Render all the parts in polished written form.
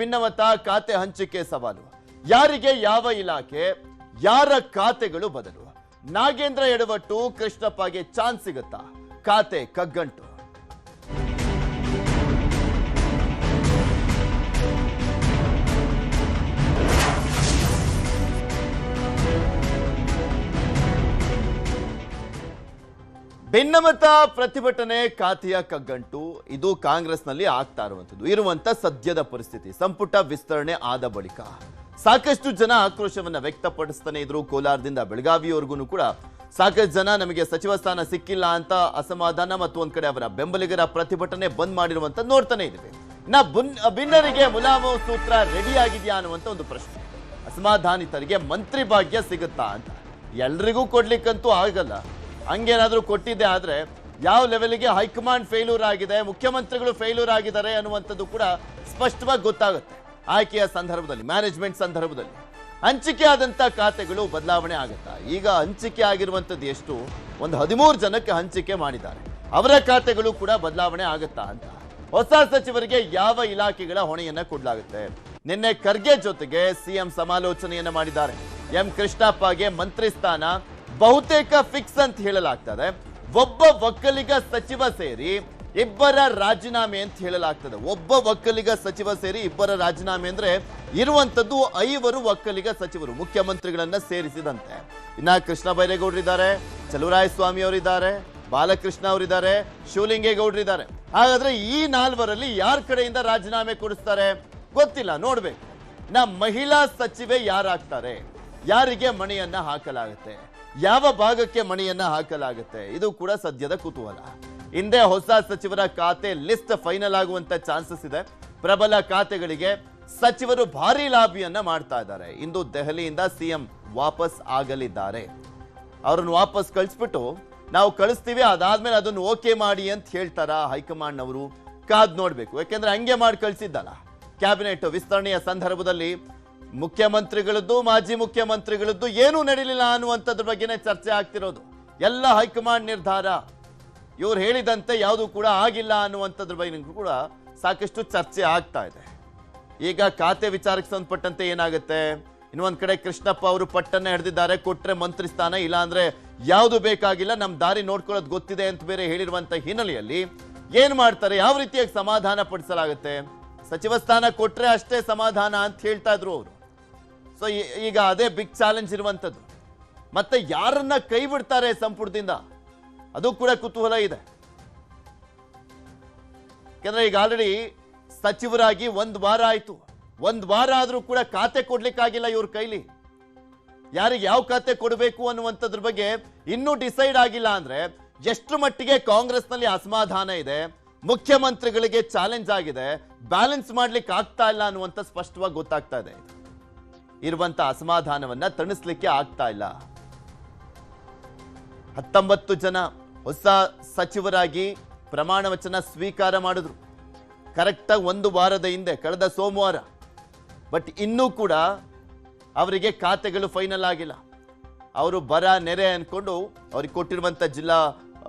ಭಿನ್ನಮತ ಖಾತೆ ಹಂಚಿಕೆ ಸವಾಲು. ಯಾರಿಗೆ ಯಾವ ಇಲಾಖೆ, ಯಾರ ಖಾತೆಗಳು ಬದಲು? ನಾಗೇಂದ್ರ ಎಡವಟ್ಟು, ಕೃಷ್ಣಪ್ಪಗೆ ಚಾನ್ಸ್ ಸಿಗುತ್ತಾ? ಖಾತೆ ಕಗ್ಗಂಟು. ಭಿನ್ನಮತ ಪ್ರತಿಭಟನೆ ಖಾತೆಯ ಕಗ್ಗಂಟು. ಇದು ಕಾಂಗ್ರೆಸ್ನಲ್ಲಿ ಆಗ್ತಾ ಇರುವಂತ ಸದ್ಯದ ಪರಿಸ್ಥಿತಿ. ಸಂಪುಟ ವಿಸ್ತರಣೆ ಆದ ಬಳಿಕ ಸಾಕಷ್ಟು ಜನ ಆಕ್ರೋಶವನ್ನ ವ್ಯಕ್ತಪಡಿಸ್ತಾನೆ ಇದ್ರು. ಕೋಲಾರದಿಂದ ಬೆಳಗಾವಿಯವರೆಗೂ ಕೂಡ ಸಾಕಷ್ಟು ಜನ ನಮಗೆ ಸಚಿವ ಸ್ಥಾನ ಸಿಕ್ಕಿಲ್ಲ ಅಂತ ಅಸಮಾಧಾನ ಮತ್ತು ಒಂದ್ ಕಡೆ ಅವರ ಬೆಂಬಲಿಗರ ಪ್ರತಿಭಟನೆ ಬಂದ್ ಮಾಡಿರುವಂತ ನೋಡ್ತಾನೆ ಇದ್ದೀವಿ. ಭಿನ್ನರಿಗೆ ಮುಲಾಮು ಸೂತ್ರ ರೆಡಿ ಆಗಿದೆಯಾ ಅನ್ನುವಂತ ಒಂದು ಪ್ರಶ್ನೆ. ಅಸಮಾಧಾನಿತರಿಗೆ ಮಂತ್ರಿ ಭಾಗ್ಯ ಸಿಗುತ್ತಾ ಅಂತ. ಎಲ್ರಿಗೂ ಕೊಡ್ಲಿಕ್ಕಂತೂ ಆಗಲ್ಲ. ಹಂಗೇನಾದ್ರೂ ಕೊಟ್ಟಿದ್ದೆ ಆದ್ರೆ ಯಾವ ಲೆವೆಲ್ಗೆ ಹೈಕಮಾಂಡ್ ಫೇಲ್ಯೂರ್ ಆಗಿದೆ, ಮುಖ್ಯಮಂತ್ರಿಗಳು ಫೇಲ್ಯೂರ್ ಆಗಿದ್ದಾರೆ ಅನ್ನುವಂಥದ್ದು ಕೂಡ ಸ್ಪಷ್ಟವಾಗಿ ಗೊತ್ತಾಗುತ್ತೆ. ಆಯ್ಕೆಯ ಸಂದರ್ಭದಲ್ಲಿ, ಮ್ಯಾನೇಜ್ಮೆಂಟ್ ಸಂದರ್ಭದಲ್ಲಿ ಹಂಚಿಕೆ ಆದಂತ ಖಾತೆಗಳು ಬದಲಾವಣೆ ಆಗುತ್ತಾ? ಈಗ ಹಂಚಿಕೆ ಆಗಿರುವಂತದ್ದು ಎಷ್ಟು? ಒಂದು 13 ಜನಕ್ಕೆ ಹಂಚಿಕೆ ಮಾಡಿದ್ದಾರೆ. ಅವರ ಖಾತೆಗಳು ಕೂಡ ಬದಲಾವಣೆ ಆಗುತ್ತಾ ಅಂತ. ಹೊಸ ಸಚಿವರಿಗೆ ಯಾವ ಇಲಾಖೆಗಳ ಹೊಣೆಯನ್ನ ಕೊಡಲಾಗುತ್ತೆ? ನಿನ್ನೆ ಖರ್ಗೆ ಜೊತೆಗೆ ಸಿಎಂ ಸಮಾಲೋಚನೆಯನ್ನ ಮಾಡಿದ್ದಾರೆ. ಎಂ ಕೃಷ್ಣಪ್ಪಗೆ ಮಂತ್ರಿ ಸ್ಥಾನ ಬಹುತೇಕ ಫಿಕ್ಸ್ ಅಂತ ಹೇಳಲಾಗ್ತದೆ. ಒಬ್ಬ ಒಕ್ಕಲಿಗ ಸಚಿವ ಸೇರಿ ಇಬ್ಬರ ರಾಜೀನಾಮೆ ಅಂತ ಹೇಳಲಾಗ್ತದೆ. ಒಬ್ಬ ಒಕ್ಕಲಿಗ ಸಚಿವ ಸೇರಿ ಇಬ್ಬರ ರಾಜೀನಾಮೆ ಅಂದ್ರೆ ಇರುವಂತದ್ದು 5 ಒಕ್ಕಲಿಗ ಸಚಿವರು, ಮುಖ್ಯಮಂತ್ರಿಗಳನ್ನ ಸೇರಿಸಿದಂತೆ. ಇನ್ನ ಕೃಷ್ಣ ಬೈರೇಗೌಡರಿದ್ದಾರೆ, ಚಲುವರಾಯಸ್ವಾಮಿ ಅವರಿದ್ದಾರೆ, ಬಾಲಕೃಷ್ಣ ಅವರಿದ್ದಾರೆ, ಶಿವಲಿಂಗೇಗೌಡರಿದ್ದಾರೆ. ಹಾಗಾದ್ರೆ ಈ 4ರಲ್ಲಿ ಯಾರ ಕಡೆಯಿಂದ ರಾಜೀನಾಮೆ ಕೊಡಿಸ್ತಾರೆ ಗೊತ್ತಿಲ್ಲ, ನೋಡ್ಬೇಕು. ಮಹಿಳಾ ಸಚಿವೆ ಯಾರಾಗ್ತಾರೆ? ಯಾರಿಗೆ ಮಣಿಯನ್ನ ಹಾಕಲಾಗುತ್ತೆ? ಯಾವ ಭಾಗಕ್ಕೆ ಮಣಿಯನ್ನ ಹಾಕಲಾಗುತ್ತೆ? ಇದು ಕೂಡ ಸದ್ಯದ ಕುತೂಹಲ. ಹಿಂದೆ ಹೊಸ ಸಚಿವರ ಖಾತೆ ಲಿಸ್ಟ್ ಫೈನಲ್ ಆಗುವಂತ ಚಾನ್ಸಸ್ ಇದೆ. ಪ್ರಬಲ ಖಾತೆಗಳಿಗೆ ಸಚಿವರು ಭಾರಿ ಲಾಬಿಯನ್ನ ಮಾಡ್ತಾ ಇದ್ದಾರೆ. ಇಂದು ದೆಹಲಿಯಿಂದ ಸಿಎಂ ವಾಪಸ್ ಆಗಲಿದ್ದಾರೆ. ಅವರನ್ನು ವಾಪಸ್ ಕಳಿಸ್ಬಿಟ್ಟು ನಾವು ಕಳಿಸ್ತೀವಿ, ಅದಾದ್ಮೇಲೆ ಅದನ್ನು ಓಕೆ ಮಾಡಿ ಅಂತ ಹೇಳ್ತಾರ ಹೈಕಮಾಂಡ್ ಅವರು? ಕಾದ್ ನೋಡ್ಬೇಕು. ಯಾಕೆಂದ್ರೆ ಹಂಗೆ ಮಾಡಿ ಕಳಿಸಿದ್ದಲ್ಲ. ಕ್ಯಾಬಿನೆಟ್ ವಿಸ್ತರಣೆಯ ಸಂದರ್ಭದಲ್ಲಿ ಮುಖ್ಯಮಂತ್ರಿಗಳದ್ದು, ಮಾಜಿ ಮುಖ್ಯಮಂತ್ರಿಗಳದ್ದು ಏನೂ ನಡೀಲಿಲ್ಲ ಅನ್ನುವಂಥದ್ರ ಬಗ್ಗೆನೇ ಚರ್ಚೆ ಆಗ್ತಿರೋದು. ಎಲ್ಲ ಹೈಕಮಾಂಡ್ ನಿರ್ಧಾರ, ಇವ್ರು ಹೇಳಿದಂತೆ ಯಾವುದು ಕೂಡ ಆಗಿಲ್ಲ ಅನ್ನುವಂಥದ್ರ ಬಗ್ಗೆ ಕೂಡ ಸಾಕಷ್ಟು ಚರ್ಚೆ ಆಗ್ತಾ ಇದೆ. ಈಗ ಖಾತೆ ವಿಚಾರಕ್ಕೆ ಸಂಬಂಧಪಟ್ಟಂತೆ ಏನಾಗುತ್ತೆ? ಇನ್ನೊಂದ್ ಕಡೆ ಕೃಷ್ಣಪ್ಪ ಅವರು ಪಟ್ಟನ್ನ ಹಿಡಿದಿದ್ದಾರೆ. ಕೊಟ್ರೆ ಮಂತ್ರಿ ಸ್ಥಾನ, ಇಲ್ಲ ಅಂದ್ರೆ ಯಾವುದು ಬೇಕಾಗಿಲ್ಲ, ನಮ್ ದಾರಿ ನೋಡ್ಕೊಳ್ಳೋದು ಗೊತ್ತಿದೆ ಅಂತ ಬೇರೆ ಹೇಳಿರುವಂತ ಹಿನ್ನೆಲೆಯಲ್ಲಿ ಏನ್ ಮಾಡ್ತಾರೆ? ಯಾವ ರೀತಿಯಾಗಿ ಸಮಾಧಾನ ಪಡಿಸಲಾಗುತ್ತೆ? ಸಚಿವ ಸ್ಥಾನ ಕೊಟ್ರೆ ಅಷ್ಟೇ ಸಮಾಧಾನ ಅಂತ ಹೇಳ್ತಾ ಇದ್ರು ಅವರು. ಸೊ ಈಗ ಅದೇ ಬಿಗ್ ಚಾಲೆಂಜ್ ಇರುವಂತದ್ದು. ಮತ್ತೆ ಯಾರನ್ನ ಕೈ ಬಿಡ್ತಾರೆ ಸಂಪುಟದಿಂದ? ಅದು ಕೂಡ ಕುತೂಹಲ ಇದೆ. ಯಾಕಂದ್ರೆ ಈಗ ಆಲ್ರೆಡಿ ಸಚಿವರಾಗಿ 1 ವಾರ ಆಯ್ತು. 1 ವಾರ ಆದ್ರೂ ಕೂಡ ಖಾತೆ ಕೊಡ್ಲಿಕ್ಕಾಗಿಲ್ಲ ಇವ್ರ ಕೈಲಿ. ಯಾರಿಗೆ ಯಾವ ಖಾತೆ ಕೊಡಬೇಕು ಅನ್ನುವಂಥದ್ರ ಬಗ್ಗೆ ಇನ್ನೂ ಡಿಸೈಡ್ ಆಗಿಲ್ಲ ಅಂದ್ರೆ ಎಷ್ಟು ಮಟ್ಟಿಗೆ ಕಾಂಗ್ರೆಸ್ ನಲ್ಲಿ ಅಸಮಾಧಾನ ಇದೆ, ಮುಖ್ಯಮಂತ್ರಿಗಳಿಗೆ ಚಾಲೆಂಜ್ ಆಗಿದೆ, ಬ್ಯಾಲೆನ್ಸ್ ಮಾಡ್ಲಿಕ್ಕೆ ಆಗ್ತಾ ಇಲ್ಲ ಅನ್ನುವಂಥ ಸ್ಪಷ್ಟವಾಗಿ ಗೊತ್ತಾಗ್ತಾ ಇದೆ. ಇರುವಂತ ಅಸಮಾಧಾನವನ್ನ ತಣಿಸ್ಲಿಕ್ಕೆ ಆಗ್ತಾ ಇಲ್ಲ. 19 ಜನ ಹೊಸ ಸಚಿವರಾಗಿ ಪ್ರಮಾಣ ವಚನ ಸ್ವೀಕಾರ ಮಾಡಿದ್ರು ಕರೆಕ್ಟಾಗಿ 1 ವಾರದ ಹಿಂದೆ, ಕಳೆದ ಸೋಮವಾರ. ಬಟ್ ಇನ್ನೂ ಕೂಡ ಅವರಿಗೆ ಖಾತೆಗಳು ಫೈನಲ್ ಆಗಿಲ್ಲ. ಅವರು ಬರ ನೆರೆ ಅನ್ಕೊಂಡು ಅವ್ರಿಗೆ ಕೊಟ್ಟಿರುವಂತ ಜಿಲ್ಲಾ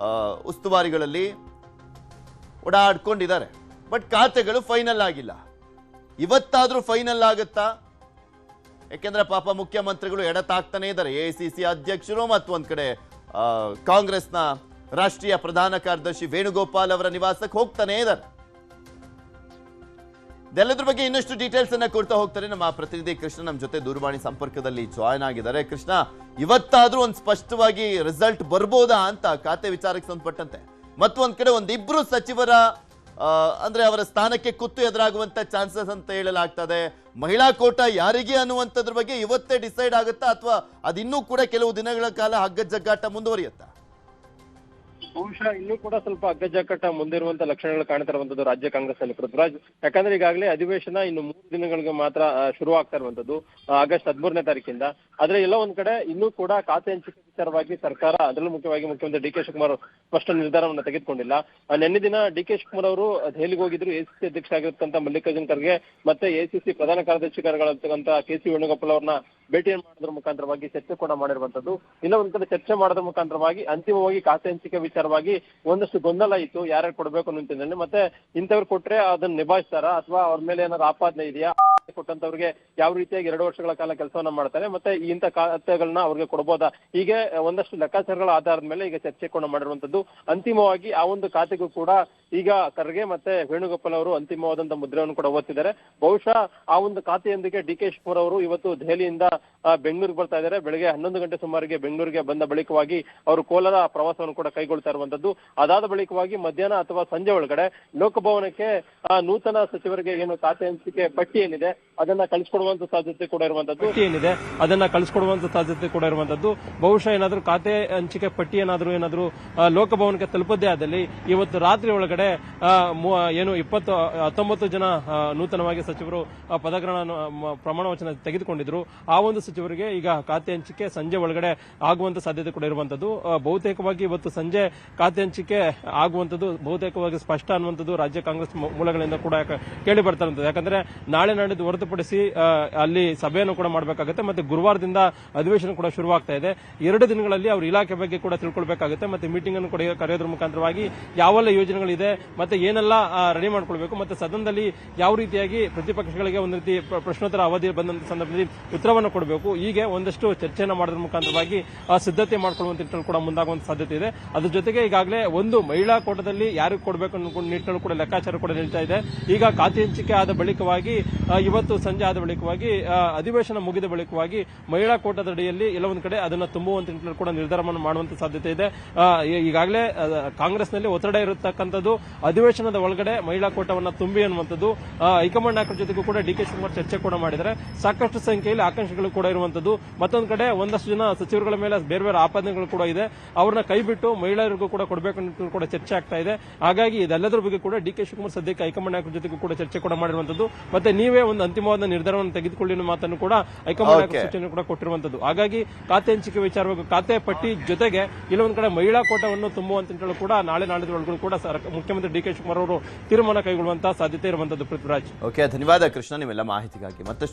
ಉಸ್ತುವಾರಿಗಳಲ್ಲಿ ಓಡಾಡ್ಕೊಂಡಿದ್ದಾರೆ. ಬಟ್ ಖಾತೆಗಳು ಫೈನಲ್ ಆಗಿಲ್ಲ. ಇವತ್ತಾದ್ರೂ ಫೈನಲ್ ಆಗುತ್ತಾ? ಯಾಕೆಂದ್ರೆ ಪಾಪ ಮುಖ್ಯಮಂತ್ರಿಗಳು ಎಡತಾಗ್ತಾನೆ ಇದ್ದಾರೆ. ಎಐಸಿಸಿ ಅಧ್ಯಕ್ಷರು ಮತ್ತು ಒಂದ್ ಕಡೆ ಕಾಂಗ್ರೆಸ್ನ ರಾಷ್ಟ್ರೀಯ ಪ್ರಧಾನ ಕಾರ್ಯದರ್ಶಿ ವೇಣುಗೋಪಾಲ್ ಅವರ ನಿವಾಸಕ್ಕೆ ಹೋಗ್ತಾನೆ ಇದ್ದಾರೆ. ಇದೆಲ್ಲದ್ರ ಬಗ್ಗೆ ಇನ್ನಷ್ಟು ಡೀಟೇಲ್ಸ್ ಅನ್ನ ಕೊಡ್ತಾ ಹೋಗ್ತಾರೆ ನಮ್ಮ ಪ್ರತಿನಿಧಿ ಕೃಷ್ಣ. ನಮ್ಮ ಜೊತೆ ದೂರವಾಣಿ ಸಂಪರ್ಕದಲ್ಲಿ ಜಾಯ್ನ್ ಆಗಿದ್ದಾರೆ. ಕೃಷ್ಣ, ಇವತ್ತಾದ್ರೂ ಒಂದು ಸ್ಪಷ್ಟವಾಗಿ ರಿಸಲ್ಟ್ ಬರ್ಬೋದಾ ಅಂತ ಖಾತೆ ವಿಚಾರಕ್ಕೆ ಸಂಬಂಧಪಟ್ಟಂತೆ? ಮತ್ತೊಂದ್ ಕಡೆ ಒಂದಿಬ್ರು ಸಚಿವರ ಅಂದ್ರೆ ಅವರ ಸ್ಥಾನಕ್ಕೆ ಕುತ್ತು ಎದುರಾಗುವಂತ ಚಾನ್ಸಸ್ ಅಂತ ಹೇಳಲಾಗ್ತದೆ. ಮಹಿಳಾ ಕೋಟಾ ಯಾರಿಗೆ ಅನ್ನುವಂಥದ್ರ ಬಗ್ಗೆ ಇವತ್ತೇ ಡಿಸೈಡ್ ಆಗುತ್ತಾ, ಅಥವಾ ಅದಿನ್ನೂ ಕೂಡ ಕೆಲವು ದಿನಗಳ ಕಾಲ ಹಗ್ಗಜಗ್ಗಾಟ ಮುಂದುವರಿಯುತ್ತಾ? ಬಹುಶಃ ಇನ್ನೂ ಕೂಡ ಸ್ವಲ್ಪ ಅಗ್ಗಜಗ್ಗಾಟ ಮುಂದಿರುವಂತ ಲಕ್ಷಣಗಳು ಕಾಣ್ತಾ ಇರುವಂತದ್ದು ರಾಜ್ಯ ಕಾಂಗ್ರೆಸ್ ಅಲ್ಲಿ ಪೃಥ್ವಿರಾಜ್. ಯಾಕಂದ್ರೆ ಈಗಾಗಲೇ ಅಧಿವೇಶನ ಇನ್ನು 3 ದಿನಗಳಿಗೆ ಮಾತ್ರ ಶುರು ಆಗ್ತಾ ಇರುವಂತದ್ದು, ಆಗಸ್ಟ್ 13ನೇ ತಾರೀಕಿಂದ. ಆದ್ರೆ ಎಲ್ಲ ಒಂದ್ ಕಡೆ ಇನ್ನೂ ಕೂಡ ಖಾತೆ ಹಂಚಿಕೆ ವಿಚಾರವಾಗಿ ಸರ್ಕಾರ ಅದರಲ್ಲೂ ಮುಖ್ಯವಾಗಿ ಮುಖ್ಯಮಂತ್ರಿ ಡಿ ಕೆ ಶಿವಕುಮಾರ್ ಸ್ಪಷ್ಟ ನಿರ್ಧಾರವನ್ನು ತೆಗೆದುಕೊಂಡಿಲ್ಲ. ನಿನ್ನೆ ದಿನ ಡಿ ಕೆ ಶಿವಕುಮಾರ್ ಅವರು ದೆಹಲಿಗೆ ಹೋಗಿದ್ರು. ಎಸಿಸಿ ಅಧ್ಯಕ್ಷ ಆಗಿರ್ತಕ್ಕಂಥ ಮಲ್ಲಿಕಾರ್ಜುನ್ ಖರ್ಗೆ ಮತ್ತೆ ಎಸಿಸಿ ಪ್ರಧಾನ ಕಾರ್ಯದರ್ಶಿಗಳಾಗಿರ್ತಕ್ಕಂಥ ಕೆ.ಸಿ. ವೇಣುಗೋಪಾಲ್ ಅವ್ರನ್ನ ಭೇಟಿಯನ್ನು ಮಾಡೋದ್ರ ಮುಖಾಂತರವಾಗಿ ಚರ್ಚೆ ಕೂಡ ಮಾಡಿರುವಂತದ್ದು. ಇಲ್ಲ ಒಂದ್ ಕಡೆ ಚರ್ಚೆ ಮಾಡೋದ್ರ ಮುಖಾಂತರವಾಗಿ ಅಂತಿಮವಾಗಿ ಖಾತೆ ಹಂಚಿಕೆ ವಿಚಾರವಾಗಿ ಒಂದಷ್ಟು ಗೊಂದಲ ಇತ್ತು, ಯಾರ್ಯಾರು ಕೊಡಬೇಕು ಅನ್ನೋ ನಿಟ್ಟಿನಲ್ಲಿ. ಮತ್ತೆ ಇಂಥವ್ರು ಕೊಟ್ರೆ ಅದನ್ನ ನಿಭಾಯಿಸ್ತಾರ ಅಥವಾ ಅವ್ರ ಮೇಲೆ ಏನಾದ್ರು ಆಪಾದನೆ ಇದೆಯಾ, ಕೊಟ್ಟಂತವ್ರಿಗೆ ಯಾವ ರೀತಿಯಾಗಿ 2 ವರ್ಷಗಳ ಕಾಲ ಕೆಲಸವನ್ನ ಮಾಡ್ತಾರೆ, ಮತ್ತೆ ಇಂಥ ಖಾತೆಗಳನ್ನ ಅವ್ರಿಗೆ ಕೊಡಬಹುದಾ, ಹೀಗೆ ಒಂದಷ್ಟು ಲೆಕ್ಕಾಚಾರಗಳ ಆಧಾರದ ಮೇಲೆ ಈಗ ಚರ್ಚೆ ಕೂಡ ಮಾಡಿರುವಂತದ್ದು. ಅಂತಿಮವಾಗಿ ಆ ಒಂದು ಖಾತೆಗೂ ಕೂಡ ಈಗ ಖರ್ಗೆ ಮತ್ತೆ ವೇಣುಗೋಪಾಲ್ ಅವರು ಅಂತಿಮವಾದಂತಹ ಮುದ್ರೆಯನ್ನು ಕೂಡ ಒತ್ತಿದ್ದಾರೆ. ಬಹುಶಃ ಆ ಒಂದು ಖಾತೆಯೊಂದಿಗೆ ಡಿ ಕೆ ಶಿವಕುಮಾರ್ ಅವರು ಇವತ್ತು ದೆಹಲಿಯಿಂದ ಬೆಂಗಳೂರಿಗೆ ಬರ್ತಾ ಇದ್ದಾರೆ. ಬೆಳಗ್ಗೆ 11 ಗಂಟೆ ಸುಮಾರಿಗೆ ಬೆಂಗಳೂರಿಗೆ ಬಂದ ಬಳಿಕವಾಗಿ ಅವರು ಕೋಲಾರ ಪ್ರವಾಸವನ್ನು ಕೂಡ ಕೈಗೊಳ್ತಾ ಇರುವಂತದ್ದು. ಅದಾದ ಬಳಿಕವಾಗಿ ಮಧ್ಯಾಹ್ನ ಅಥವಾ ಸಂಜೆ ಒಳಗಡೆ ಲೋಕಭವನಕ್ಕೆ ನೂತನ ಸಚಿವರಿಗೆ ಏನು ಖಾತೆ ಹಂಚಿಕೆ ಪಟ್ಟಿ ಏನಿದೆ ಅದನ್ನ ಕಳಿಸ್ಕೊಡುವಂತ ಸಾಧ್ಯತೆ ಕೂಡ ಇರುವಂತದ್ದು. ಬಹುಶಃ ಏನಾದ್ರೂ ಖಾತೆ ಹಂಚಿಕೆ ಪಟ್ಟಿ ಏನಾದ್ರೂ ಲೋಕಭವನಕ್ಕೆ ತಲುಪದೇ ಆದಲ್ಲಿ ಇವತ್ತು ರಾತ್ರಿ ಒಳಗಡೆ ಏನು 19 ಜನ ನೂತನವಾಗಿ ಸಚಿವರು ಪ್ರಮಾಣ ವಚನ ತೆಗೆದುಕೊಂಡಿದ್ರು. ಆ ಒಂದು ಸಚಿವರಿಗೆ ಈಗ ಖಾತೆ ಹಂಚಿಕೆ ಸಂಜೆ ಒಳಗಡೆ ಆಗುವಂತ ಸಾಧ್ಯತೆ ಕೂಡ ಇರುವಂತದ್ದು. ಬಹುತೇಕವಾಗಿ ಇವತ್ತು ಸಂಜೆ ಖಾತೆ ಹಂಚಿಕೆ ಆಗುವಂತದ್ದು ಬಹುತೇಕವಾಗಿ ಸ್ಪಷ್ಟ ಅನ್ನುವಂಥದ್ದು ರಾಜ್ಯ ಕಾಂಗ್ರೆಸ್ ಮೂಲಗಳಿಂದ ಕೂಡ ಕೇಳಿ ಬರ್ತಾ ಇರುವಂತದ್ದು. ಯಾಕಂದ್ರೆ ನಾಳೆ ನಾಡಿದ್ದು ಹೊರತುಪಡಿಸಿ ಅಲ್ಲಿ ಸಭೆಯನ್ನು ಕೂಡ ಮಾಡಬೇಕಾಗುತ್ತೆ. ಮತ್ತೆ ಗುರುವಾರದಿಂದ ಅಧಿವೇಶನ ಕೂಡ ಶುರುವಾಗ್ತಾ ಇದೆ. 2 ದಿನಗಳಲ್ಲಿ ಅವರು ಇಲಾಖೆ ಬಗ್ಗೆ ಕೂಡ ತಿಳ್ಕೊಳ್ಬೇಕಾಗುತ್ತೆ. ಮತ್ತೆ ಮೀಟಿಂಗ್ ಅನ್ನು ಕೂಡ ಕರೆಯೋದ್ರ ಮುಖಾಂತರವಾಗಿ ಯಾವೆಲ್ಲ ಯೋಜನೆಗಳಿದೆ ಮತ್ತೆ ಏನೆಲ್ಲ ರೆಡಿ ಮಾಡ್ಕೊಳ್ಬೇಕು, ಮತ್ತೆ ಸದನದಲ್ಲಿ ಯಾವ ರೀತಿಯಾಗಿ ಪ್ರತಿಪಕ್ಷಗಳಿಗೆ ಒಂದು ರೀತಿ ಪ್ರಶ್ನೋತ್ತರ ಅವಧಿ ಬಂದಂತ ಸಂದರ್ಭದಲ್ಲಿ ಉತ್ತರವನ್ನು ಕೊಡಬೇಕು, ಹೀಗೆ ಒಂದಷ್ಟು ಚರ್ಚೆಯನ್ನು ಮಾಡೋದ್ರ ಮುಖಾಂತರವಾಗಿ ಸಿದ್ಧತೆ ಮಾಡ್ಕೊಳ್ಳುವಂತ ನಿಟ್ಟಿನಲ್ಲಿ ಕೂಡ ಮುಂದಾಗುವಂತ ಸಾಧ್ಯತೆ ಇದೆ. ಅದ್ರ ಜೊತೆಗೆ ಈಗಾಗಲೇ ಒಂದು ಮಹಿಳಾ ಕೋಟದಲ್ಲಿ ಯಾರಿಗೆ ಕೊಡಬೇಕು ಅನ್ನೋ ನಿಟ್ಟಿನಲ್ಲಿ ಕೂಡ ಲೆಕ್ಕಾಚಾರ ಕೂಡ ನಡೀತಾ ಇದೆ. ಈಗ ಖಾತೆ ಹಂಚಿಕೆ ಆದ ಬಳಿಕವಾಗಿ ಇವತ್ತು ಸಂಜೆ ಆದ ಬಳಿಕವಾಗಿ ಅಧಿವೇಶನ ಮುಗಿದ ಬಳಿಕವಾಗಿ ಮಹಿಳಾ ಕೋಟದ ಅಡಿಯಲ್ಲಿ ಎಲ್ಲೊಂದು ಕಡೆ ಅದನ್ನು ತುಂಬುವಂತ ನಿಟ್ಟಿನಲ್ಲಿ ಕೂಡ ನಿರ್ಧಾರವನ್ನು ಮಾಡುವಂತ ಸಾಧ್ಯತೆ ಇದೆ. ಈಗಾಗಲೇ ಕಾಂಗ್ರೆಸ್ನಲ್ಲಿ ಒತ್ತಡ ಇರತಕ್ಕಂಥದ್ದು ಅಧಿವೇಶನದ ಒಳಗಡೆ ಮಹಿಳಾ ಕೋಟವನ್ನು ತುಂಬಿ ಅನ್ನುವಂಥದ್ದು. ಹೈಕಮಾಂಡ್ ನಾಯಕರ ಜೊತೆಗೂ ಕೂಡ ಡಿ ಕೆ ಶಿವಕುಮಾರ್ ಚರ್ಚೆ ಕೂಡ ಮಾಡಿದರೆ ಸಾಕಷ್ಟು ಸಂಖ್ಯೆಯಲ್ಲಿ ಆಕಾಂಕ್ಷಿಗಳು ಕೂಡ ಇರುವಂತದ್ದು. ಮತ್ತೊಂದು ಕಡೆ ಒಂದಷ್ಟು ಜನ ಸಚಿವರುಗಳ ಮೇಲೆ ಬೇರೆ ಬೇರೆ ಆಪಾದನೆಗಳು ಕೂಡ ಇದೆ. ಅವ್ರನ್ನ ಕೈ ಬಿಟ್ಟು ಮಹಿಳೆಯರಿಗೂ ಕೂಡ ಕೊಡಬೇಕು ಅಂತ ಕೂಡ ಚರ್ಚೆ ಆಗ್ತಾ ಇದೆ. ಹಾಗಾಗಿ ಇದೆಲ್ಲದರ ಬಗ್ಗೆ ಕೂಡ ಡಿ ಕೆ ಶಿವಕುಮಾರ್ ಸದ್ಯಕ್ಕೆ ಹೈಕಮಾಂಡ್ ನಾಯಕರ ಜೊತೆಗೂ ಕೂಡ ಚರ್ಚೆ ಕೂಡ ಮಾಡಿರುವಂತದ್ದು. ಮತ್ತೆ ನೀವೇ ಒಂದು ಅಂತಿಮವಾದ ನಿರ್ಧಾರವನ್ನು ತೆಗೆದುಕೊಳ್ಳಿ ಅನ್ನೋ ಮಾತನ್ನು ಕೂಡ ಹೈಕಮಾಂಡ್ ನಾಯಕರ ಸೂಚನೆ ಕೂಡ ಕೊಟ್ಟಿರುವಂತದ್ದು. ಹಾಗಾಗಿ ಖಾತೆ ಹಂಚಿಕೆ ವಿಚಾರವಾಗಿ ಖಾತೆ ಪಟ್ಟಿ ಜೊತೆಗೆ ಇಲ್ಲೊಂದು ಕಡೆ ಮಹಿಳಾ ಕೋಟವನ್ನು ತುಂಬುವಂತ ಕೂಡ ನಾಳೆ ನಾಳಿದ್ರೊಳಗೂ ಕೂಡ ಮುಖ್ಯಮಂತ್ರಿ ಡಿ ಕೆ ಶಿವಕುಮಾರ್ ಅವರು ತೀರ್ಮಾನ ಕೈಗೊಳ್ಳುವಂತಹ ಸಾಧ್ಯತೆ ಇರುವಂತದ್ದು. ಪೃಥ್ವಿರಾಜ್, ಓಕೆ, ಧನ್ಯವಾದ ಕೃಷ್ಣ ನಿಮ್ಮೆಲ್ಲ ಮಾಹಿತಿಗಾಗಿ. ಮತ್ತಷ್ಟು